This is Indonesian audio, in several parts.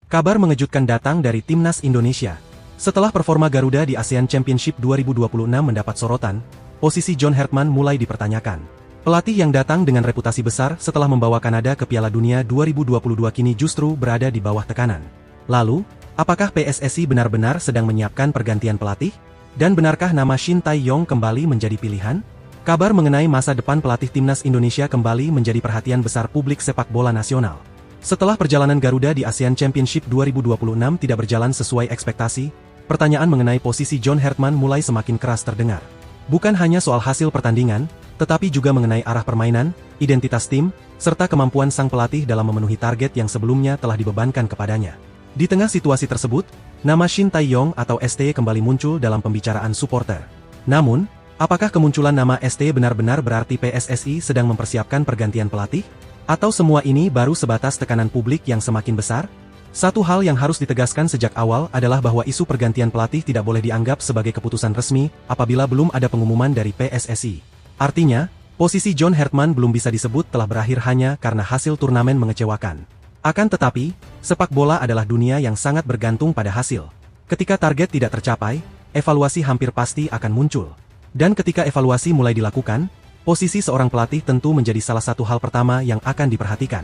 Kabar mengejutkan datang dari Timnas Indonesia. Setelah performa Garuda di ASEAN Championship 2026 mendapat sorotan, posisi John Hartman mulai dipertanyakan. Pelatih yang datang dengan reputasi besar setelah membawa Kanada ke Piala Dunia 2022 kini justru berada di bawah tekanan. Lalu, apakah PSSI benar-benar sedang menyiapkan pergantian pelatih? Dan benarkah nama Shin Tae-yong kembali menjadi pilihan? Kabar mengenai masa depan pelatih Timnas Indonesia kembali menjadi perhatian besar publik sepak bola nasional. Setelah perjalanan Garuda di ASEAN Championship 2026 tidak berjalan sesuai ekspektasi, pertanyaan mengenai posisi John Hartman mulai semakin keras terdengar. Bukan hanya soal hasil pertandingan, tetapi juga mengenai arah permainan, identitas tim, serta kemampuan sang pelatih dalam memenuhi target yang sebelumnya telah dibebankan kepadanya. Di tengah situasi tersebut, nama Shin Tae-yong atau ST kembali muncul dalam pembicaraan supporter. Namun, apakah kemunculan nama ST benar-benar berarti PSSI sedang mempersiapkan pergantian pelatih? Atau semua ini baru sebatas tekanan publik yang semakin besar? Satu hal yang harus ditegaskan sejak awal adalah bahwa isu pergantian pelatih tidak boleh dianggap sebagai keputusan resmi apabila belum ada pengumuman dari PSSI. Artinya, posisi John Hartman belum bisa disebut telah berakhir hanya karena hasil turnamen mengecewakan. Akan tetapi, sepak bola adalah dunia yang sangat bergantung pada hasil. Ketika target tidak tercapai, evaluasi hampir pasti akan muncul. Dan ketika evaluasi mulai dilakukan, posisi seorang pelatih tentu menjadi salah satu hal pertama yang akan diperhatikan.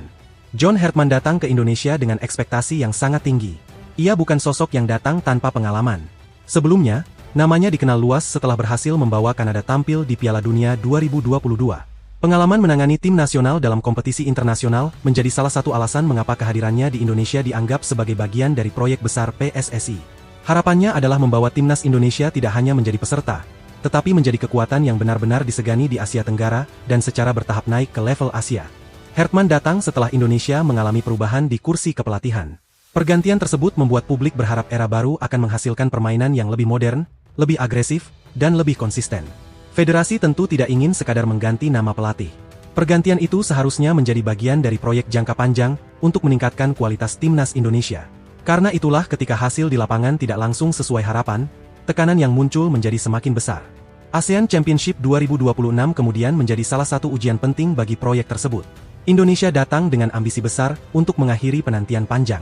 John Hartman datang ke Indonesia dengan ekspektasi yang sangat tinggi. Ia bukan sosok yang datang tanpa pengalaman. Sebelumnya, namanya dikenal luas setelah berhasil membawa Kanada tampil di Piala Dunia 2022. Pengalaman menangani tim nasional dalam kompetisi internasional menjadi salah satu alasan mengapa kehadirannya di Indonesia dianggap sebagai bagian dari proyek besar PSSI. Harapannya adalah membawa timnas Indonesia tidak hanya menjadi peserta, tetapi menjadi kekuatan yang benar-benar disegani di Asia Tenggara dan secara bertahap naik ke level Asia. Hartman datang setelah Indonesia mengalami perubahan di kursi kepelatihan. Pergantian tersebut membuat publik berharap era baru akan menghasilkan permainan yang lebih modern, lebih agresif, dan lebih konsisten. Federasi tentu tidak ingin sekadar mengganti nama pelatih. Pergantian itu seharusnya menjadi bagian dari proyek jangka panjang untuk meningkatkan kualitas timnas Indonesia. Karena itulah ketika hasil di lapangan tidak langsung sesuai harapan, tekanan yang muncul menjadi semakin besar. ASEAN Championship 2026 kemudian menjadi salah satu ujian penting bagi proyek tersebut. Indonesia datang dengan ambisi besar untuk mengakhiri penantian panjang.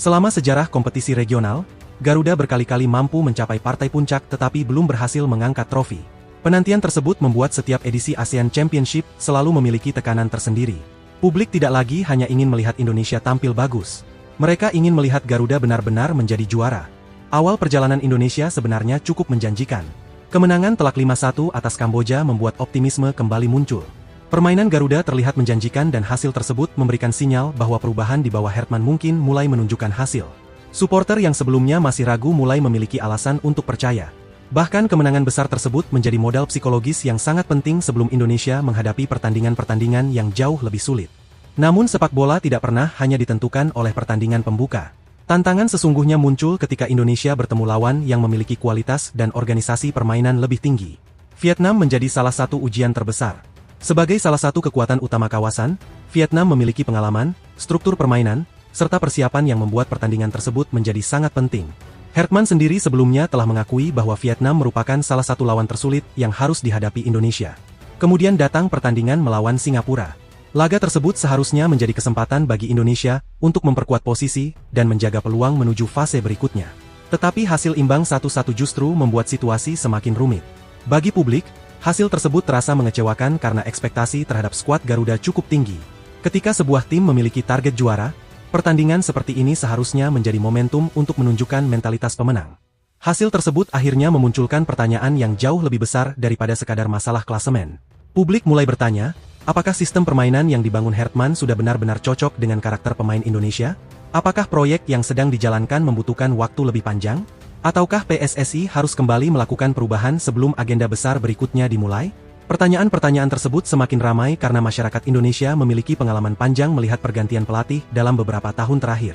Selama sejarah kompetisi regional, Garuda berkali-kali mampu mencapai partai puncak tetapi belum berhasil mengangkat trofi. Penantian tersebut membuat setiap edisi ASEAN Championship selalu memiliki tekanan tersendiri. Publik tidak lagi hanya ingin melihat Indonesia tampil bagus. Mereka ingin melihat Garuda benar-benar menjadi juara. Awal perjalanan Indonesia sebenarnya cukup menjanjikan. Kemenangan telak 5-1 atas Kamboja membuat optimisme kembali muncul. Permainan Garuda terlihat menjanjikan dan hasil tersebut memberikan sinyal bahwa perubahan di bawah Hartman mungkin mulai menunjukkan hasil. Supporter yang sebelumnya masih ragu mulai memiliki alasan untuk percaya. Bahkan kemenangan besar tersebut menjadi modal psikologis yang sangat penting sebelum Indonesia menghadapi pertandingan-pertandingan yang jauh lebih sulit. Namun sepak bola tidak pernah hanya ditentukan oleh pertandingan pembuka. Tantangan sesungguhnya muncul ketika Indonesia bertemu lawan yang memiliki kualitas dan organisasi permainan lebih tinggi. Vietnam menjadi salah satu ujian terbesar. Sebagai salah satu kekuatan utama kawasan, Vietnam memiliki pengalaman, struktur permainan, serta persiapan yang membuat pertandingan tersebut menjadi sangat penting. Hartman sendiri sebelumnya telah mengakui bahwa Vietnam merupakan salah satu lawan tersulit yang harus dihadapi Indonesia. Kemudian datang pertandingan melawan Singapura. Laga tersebut seharusnya menjadi kesempatan bagi Indonesia untuk memperkuat posisi dan menjaga peluang menuju fase berikutnya. Tetapi hasil imbang 1-1 justru membuat situasi semakin rumit. Bagi publik, hasil tersebut terasa mengecewakan karena ekspektasi terhadap skuad Garuda cukup tinggi. Ketika sebuah tim memiliki target juara, pertandingan seperti ini seharusnya menjadi momentum untuk menunjukkan mentalitas pemenang. Hasil tersebut akhirnya memunculkan pertanyaan yang jauh lebih besar daripada sekadar masalah klasemen. Publik mulai bertanya, apakah sistem permainan yang dibangun Hartman sudah benar-benar cocok dengan karakter pemain Indonesia? Apakah proyek yang sedang dijalankan membutuhkan waktu lebih panjang? Ataukah PSSI harus kembali melakukan perubahan sebelum agenda besar berikutnya dimulai? Pertanyaan-pertanyaan tersebut semakin ramai karena masyarakat Indonesia memiliki pengalaman panjang melihat pergantian pelatih dalam beberapa tahun terakhir.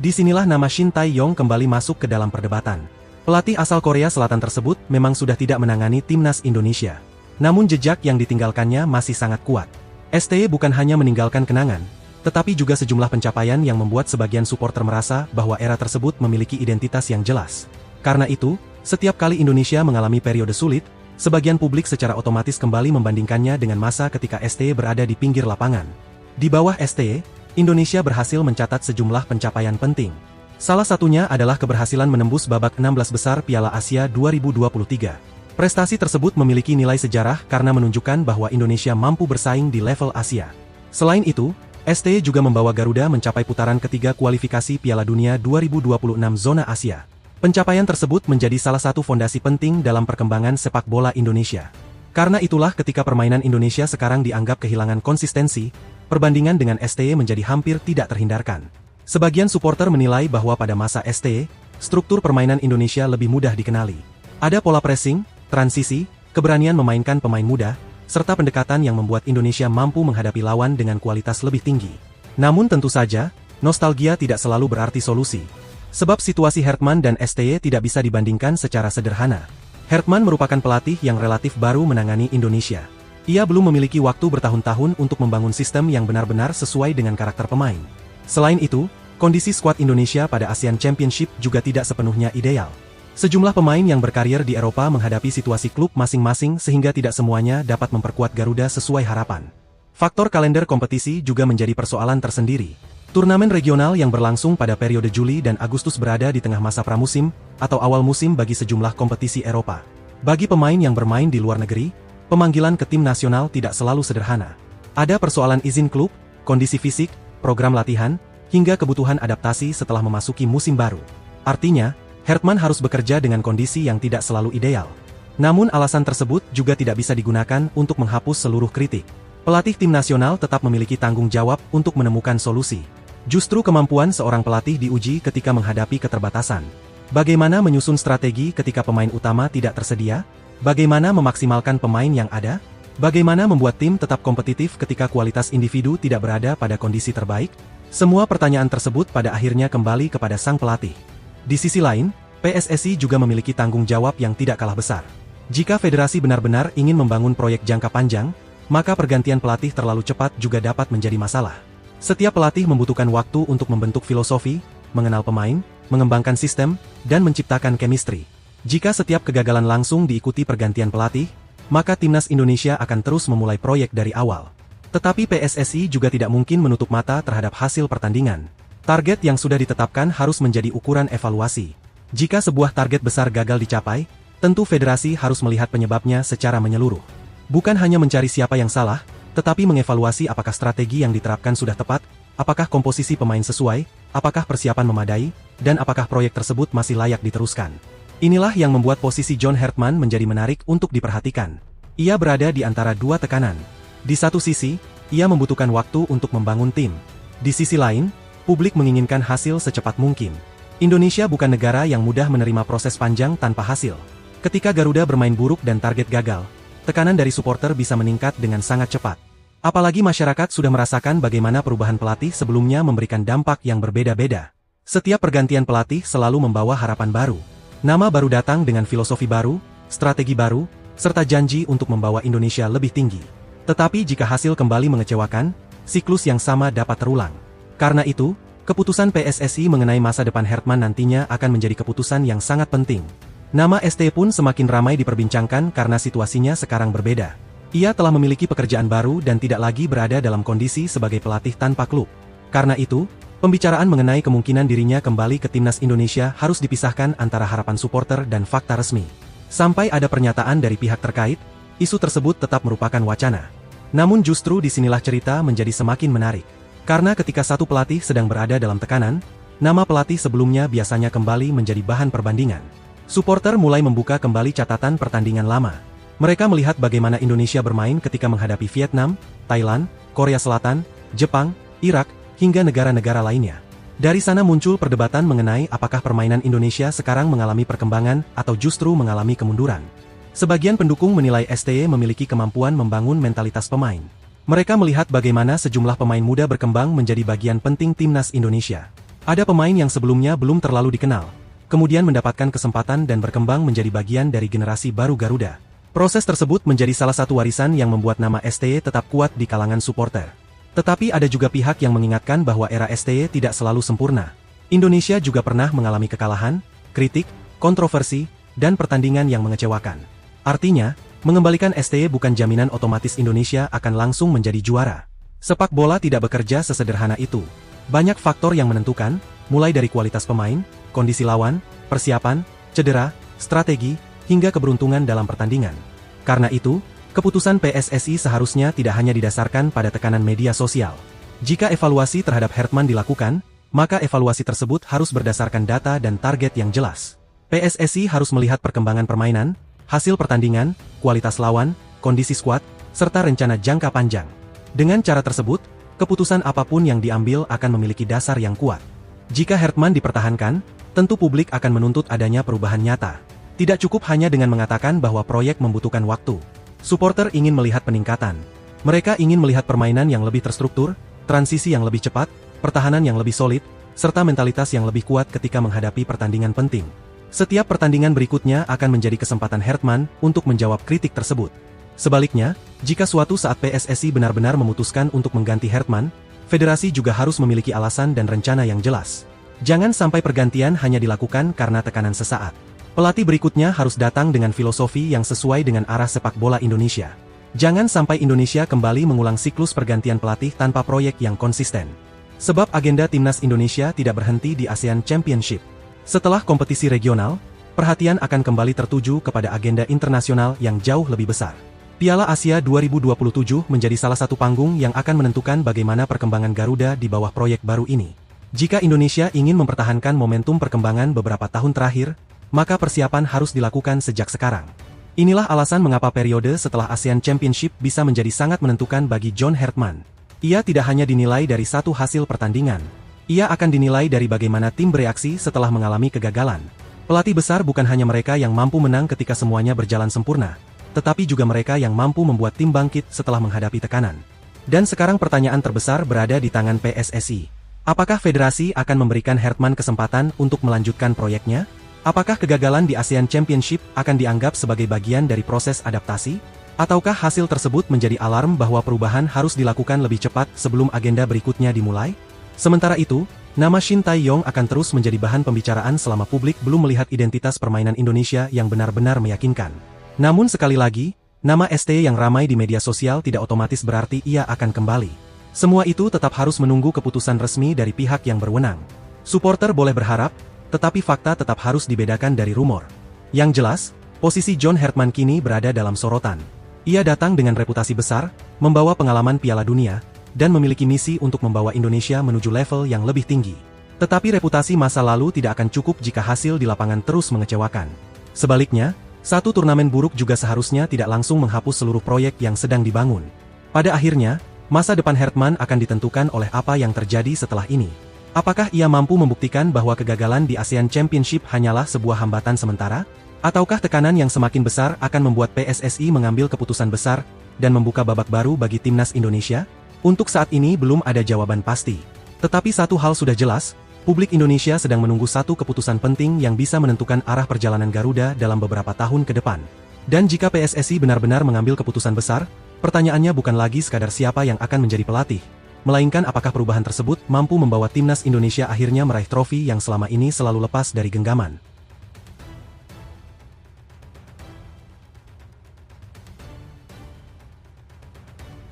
Disinilah nama Shin Tae-yong kembali masuk ke dalam perdebatan. Pelatih asal Korea Selatan tersebut memang sudah tidak menangani timnas Indonesia. Namun jejak yang ditinggalkannya masih sangat kuat. ST bukan hanya meninggalkan kenangan, tetapi juga sejumlah pencapaian yang membuat sebagian supporter merasa bahwa era tersebut memiliki identitas yang jelas. Karena itu, setiap kali Indonesia mengalami periode sulit, sebagian publik secara otomatis kembali membandingkannya dengan masa ketika ST berada di pinggir lapangan. Di bawah ST, Indonesia berhasil mencatat sejumlah pencapaian penting. Salah satunya adalah keberhasilan menembus babak 16 besar Piala Asia 2023. Prestasi tersebut memiliki nilai sejarah karena menunjukkan bahwa Indonesia mampu bersaing di level Asia. Selain itu, STY juga membawa Garuda mencapai putaran ketiga kualifikasi Piala Dunia 2026 zona Asia. Pencapaian tersebut menjadi salah satu fondasi penting dalam perkembangan sepak bola Indonesia. Karena itulah ketika permainan Indonesia sekarang dianggap kehilangan konsistensi, perbandingan dengan STY menjadi hampir tidak terhindarkan. Sebagian supporter menilai bahwa pada masa STY, struktur permainan Indonesia lebih mudah dikenali. Ada pola pressing, transisi, keberanian memainkan pemain muda, serta pendekatan yang membuat Indonesia mampu menghadapi lawan dengan kualitas lebih tinggi. Namun tentu saja, nostalgia tidak selalu berarti solusi. Sebab situasi Hertman dan STY tidak bisa dibandingkan secara sederhana. Hertman merupakan pelatih yang relatif baru menangani Indonesia. Ia belum memiliki waktu bertahun-tahun untuk membangun sistem yang benar-benar sesuai dengan karakter pemain. Selain itu, kondisi skuad Indonesia pada ASEAN Championship juga tidak sepenuhnya ideal. Sejumlah pemain yang berkarir di Eropa menghadapi situasi klub masing-masing sehingga tidak semuanya dapat memperkuat Garuda sesuai harapan. Faktor kalender kompetisi juga menjadi persoalan tersendiri. Turnamen regional yang berlangsung pada periode Juli dan Agustus berada di tengah masa pramusim, atau awal musim bagi sejumlah kompetisi Eropa. Bagi pemain yang bermain di luar negeri, pemanggilan ke tim nasional tidak selalu sederhana. Ada persoalan izin klub, kondisi fisik, program latihan, hingga kebutuhan adaptasi setelah memasuki musim baru. Artinya, Hertman harus bekerja dengan kondisi yang tidak selalu ideal. Namun alasan tersebut juga tidak bisa digunakan untuk menghapus seluruh kritik. Pelatih tim nasional tetap memiliki tanggung jawab untuk menemukan solusi. Justru kemampuan seorang pelatih diuji ketika menghadapi keterbatasan. Bagaimana menyusun strategi ketika pemain utama tidak tersedia? Bagaimana memaksimalkan pemain yang ada? Bagaimana membuat tim tetap kompetitif ketika kualitas individu tidak berada pada kondisi terbaik? Semua pertanyaan tersebut pada akhirnya kembali kepada sang pelatih. Di sisi lain, PSSI juga memiliki tanggung jawab yang tidak kalah besar. Jika federasi benar-benar ingin membangun proyek jangka panjang, maka pergantian pelatih terlalu cepat juga dapat menjadi masalah. Setiap pelatih membutuhkan waktu untuk membentuk filosofi, mengenal pemain, mengembangkan sistem, dan menciptakan chemistry. Jika setiap kegagalan langsung diikuti pergantian pelatih, maka timnas Indonesia akan terus memulai proyek dari awal. Tetapi PSSI juga tidak mungkin menutup mata terhadap hasil pertandingan. Target yang sudah ditetapkan harus menjadi ukuran evaluasi. Jika sebuah target besar gagal dicapai, tentu federasi harus melihat penyebabnya secara menyeluruh. Bukan hanya mencari siapa yang salah, tetapi mengevaluasi apakah strategi yang diterapkan sudah tepat, apakah komposisi pemain sesuai, apakah persiapan memadai, dan apakah proyek tersebut masih layak diteruskan. Inilah yang membuat posisi John Hertman menjadi menarik untuk diperhatikan. Ia berada di antara dua tekanan. Di satu sisi, ia membutuhkan waktu untuk membangun tim. Di sisi lain, publik menginginkan hasil secepat mungkin. Indonesia bukan negara yang mudah menerima proses panjang tanpa hasil. Ketika Garuda bermain buruk dan target gagal, tekanan dari supporter bisa meningkat dengan sangat cepat. Apalagi masyarakat sudah merasakan bagaimana perubahan pelatih sebelumnya memberikan dampak yang berbeda-beda. Setiap pergantian pelatih selalu membawa harapan baru. Nama baru datang dengan filosofi baru, strategi baru, serta janji untuk membawa Indonesia lebih tinggi. Tetapi jika hasil kembali mengecewakan, siklus yang sama dapat terulang. Karena itu, keputusan PSSI mengenai masa depan Hertman nantinya akan menjadi keputusan yang sangat penting. Nama ST pun semakin ramai diperbincangkan karena situasinya sekarang berbeda. Ia telah memiliki pekerjaan baru dan tidak lagi berada dalam kondisi sebagai pelatih tanpa klub. Karena itu, pembicaraan mengenai kemungkinan dirinya kembali ke timnas Indonesia harus dipisahkan antara harapan supporter dan fakta resmi. Sampai ada pernyataan dari pihak terkait, isu tersebut tetap merupakan wacana. Namun justru disinilah cerita menjadi semakin menarik. Karena ketika satu pelatih sedang berada dalam tekanan, nama pelatih sebelumnya biasanya kembali menjadi bahan perbandingan. Supporter mulai membuka kembali catatan pertandingan lama. Mereka melihat bagaimana Indonesia bermain ketika menghadapi Vietnam, Thailand, Korea Selatan, Jepang, Irak, hingga negara-negara lainnya. Dari sana muncul perdebatan mengenai apakah permainan Indonesia sekarang mengalami perkembangan atau justru mengalami kemunduran. Sebagian pendukung menilai STY memiliki kemampuan membangun mentalitas pemain. Mereka melihat bagaimana sejumlah pemain muda berkembang menjadi bagian penting timnas Indonesia. Ada pemain yang sebelumnya belum terlalu dikenal, kemudian mendapatkan kesempatan dan berkembang menjadi bagian dari generasi baru Garuda. Proses tersebut menjadi salah satu warisan yang membuat nama STY tetap kuat di kalangan supporter. Tetapi ada juga pihak yang mengingatkan bahwa era STY tidak selalu sempurna. Indonesia juga pernah mengalami kekalahan, kritik, kontroversi, dan pertandingan yang mengecewakan. Artinya, mengembalikan STY bukan jaminan otomatis Indonesia akan langsung menjadi juara. Sepak bola tidak bekerja sesederhana itu. Banyak faktor yang menentukan, mulai dari kualitas pemain, kondisi lawan, persiapan, cedera, strategi, hingga keberuntungan dalam pertandingan. Karena itu, keputusan PSSI seharusnya tidak hanya didasarkan pada tekanan media sosial. Jika evaluasi terhadap Hertman dilakukan, maka evaluasi tersebut harus berdasarkan data dan target yang jelas. PSSI harus melihat perkembangan permainan, hasil pertandingan, kualitas lawan, kondisi skuad, serta rencana jangka panjang. Dengan cara tersebut, keputusan apapun yang diambil akan memiliki dasar yang kuat. Jika Hertman dipertahankan, tentu publik akan menuntut adanya perubahan nyata. Tidak cukup hanya dengan mengatakan bahwa proyek membutuhkan waktu. Supporter ingin melihat peningkatan. Mereka ingin melihat permainan yang lebih terstruktur, transisi yang lebih cepat, pertahanan yang lebih solid, serta mentalitas yang lebih kuat ketika menghadapi pertandingan penting. Setiap pertandingan berikutnya akan menjadi kesempatan Hertman untuk menjawab kritik tersebut. Sebaliknya, jika suatu saat PSSI benar-benar memutuskan untuk mengganti Hertman, federasi juga harus memiliki alasan dan rencana yang jelas. Jangan sampai pergantian hanya dilakukan karena tekanan sesaat. Pelatih berikutnya harus datang dengan filosofi yang sesuai dengan arah sepak bola Indonesia. Jangan sampai Indonesia kembali mengulang siklus pergantian pelatih tanpa proyek yang konsisten. Sebab agenda timnas Indonesia tidak berhenti di ASEAN Championship. Setelah kompetisi regional, perhatian akan kembali tertuju kepada agenda internasional yang jauh lebih besar. Piala Asia 2027 menjadi salah satu panggung yang akan menentukan bagaimana perkembangan Garuda di bawah proyek baru ini. Jika Indonesia ingin mempertahankan momentum perkembangan beberapa tahun terakhir, maka persiapan harus dilakukan sejak sekarang. Inilah alasan mengapa periode setelah ASEAN Championship bisa menjadi sangat menentukan bagi John Hertman. Ia tidak hanya dinilai dari satu hasil pertandingan. Ia akan dinilai dari bagaimana tim bereaksi setelah mengalami kegagalan. Pelatih besar bukan hanya mereka yang mampu menang ketika semuanya berjalan sempurna, tetapi juga mereka yang mampu membuat tim bangkit setelah menghadapi tekanan. Dan sekarang pertanyaan terbesar berada di tangan PSSI. Apakah federasi akan memberikan Hertman kesempatan untuk melanjutkan proyeknya? Apakah kegagalan di ASEAN Championship akan dianggap sebagai bagian dari proses adaptasi? Ataukah hasil tersebut menjadi alarm bahwa perubahan harus dilakukan lebih cepat sebelum agenda berikutnya dimulai? Sementara itu, nama Shin Tae-yong akan terus menjadi bahan pembicaraan selama publik belum melihat identitas permainan Indonesia yang benar-benar meyakinkan. Namun sekali lagi, nama ST yang ramai di media sosial tidak otomatis berarti ia akan kembali. Semua itu tetap harus menunggu keputusan resmi dari pihak yang berwenang. Supporter boleh berharap, tetapi fakta tetap harus dibedakan dari rumor. Yang jelas, posisi John Hertman kini berada dalam sorotan. Ia datang dengan reputasi besar, membawa pengalaman Piala Dunia, dan memiliki misi untuk membawa Indonesia menuju level yang lebih tinggi. Tetapi reputasi masa lalu tidak akan cukup jika hasil di lapangan terus mengecewakan. Sebaliknya, satu turnamen buruk juga seharusnya tidak langsung menghapus seluruh proyek yang sedang dibangun. Pada akhirnya, masa depan Hertman akan ditentukan oleh apa yang terjadi setelah ini. Apakah ia mampu membuktikan bahwa kegagalan di ASEAN Championship hanyalah sebuah hambatan sementara? Ataukah tekanan yang semakin besar akan membuat PSSI mengambil keputusan besar dan membuka babak baru bagi timnas Indonesia? Untuk saat ini belum ada jawaban pasti. Tetapi satu hal sudah jelas, publik Indonesia sedang menunggu satu keputusan penting yang bisa menentukan arah perjalanan Garuda dalam beberapa tahun ke depan. Dan jika PSSI benar-benar mengambil keputusan besar, pertanyaannya bukan lagi sekadar siapa yang akan menjadi pelatih, melainkan apakah perubahan tersebut mampu membawa timnas Indonesia akhirnya meraih trofi yang selama ini selalu lepas dari genggaman.